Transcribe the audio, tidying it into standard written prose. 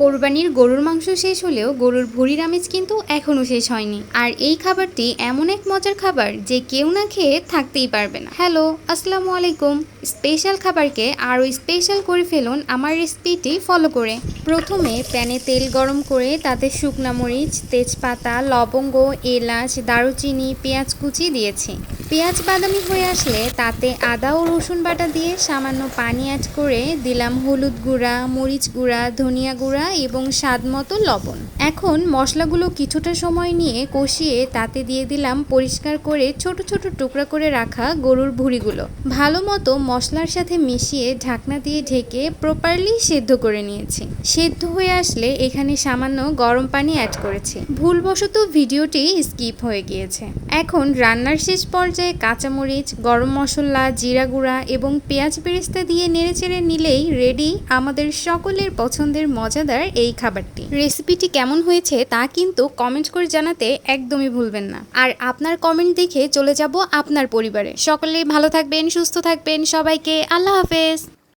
কোরবানির গরুর মাংস শেষ হলেও গরুর ভুঁড়ির আমেজ কিন্তু এখনও শেষ হয়নি। আর এই খাবারটি এমন এক মজার খাবার যে কেউ না খেয়ে থাকতেই পারবে না। হ্যালো, আসসালামু আলাইকুম। স্পেশাল খাবারকে আরও স্পেশাল করে ফেলুন আমার রেসিপিটি ফলো করে। প্রথমে প্যানে তেল গরম করে তাতে শুকনা মরিচ, তেজপাতা, লবঙ্গ, এলাচ, দারুচিনি, পেঁয়াজ কুচি দিয়েছি। পেঁয়াজ বাদামি হয়ে আসলে তাতে আদা ও রসুন বাটা দিয়ে সামান্য পানি অ্যাড করে দিলাম হলুদ গুঁড়া, মরিচ গুঁড়া, ধনিয়া গুঁড়া এবং স্বাদ মতো লবণ। এখন মশলাগুলো কিছুটা সময় নিয়ে কষিয়ে তাতে দিয়ে দিলাম পরিষ্কার করে ছোট ছোট টুকরা করে রাখা গরুর ভুঁড়িগুলো। ভালো মতো মশলার সাথে মিশিয়ে ঢাকনা দিয়ে ঢেকে প্রপারলি সেদ্ধ করে নিয়েছি। সেদ্ধ হয়ে আসলে এখানে সামান্য গরম পানি অ্যাড করেছি। ভুলবশত ভিডিওটি স্কিপ হয়ে গিয়েছে। এখন রান্নার শেষ পর্যায়ে কাঁচামরিচ, গরম মশলা, জিরা গুঁড়া এবং পেঁয়াজ বেরেস্তা দিয়ে নেড়েচেড়ে নিলেই রেডি আমাদের সকলের পছন্দের মজাদার এই খাবারটি। রেসিপিটি কেমন হয়েছে তা কিন্তু কমেন্ট করে জানাতে একদমই ভুলবেন না। আর আপনার কমেন্ট দেখে চলে যাব আপনার পরিবারে। সকলে ভালো থাকবেন, সুস্থ থাকবেন। সবাইকে আল্লাহ হাফেজ।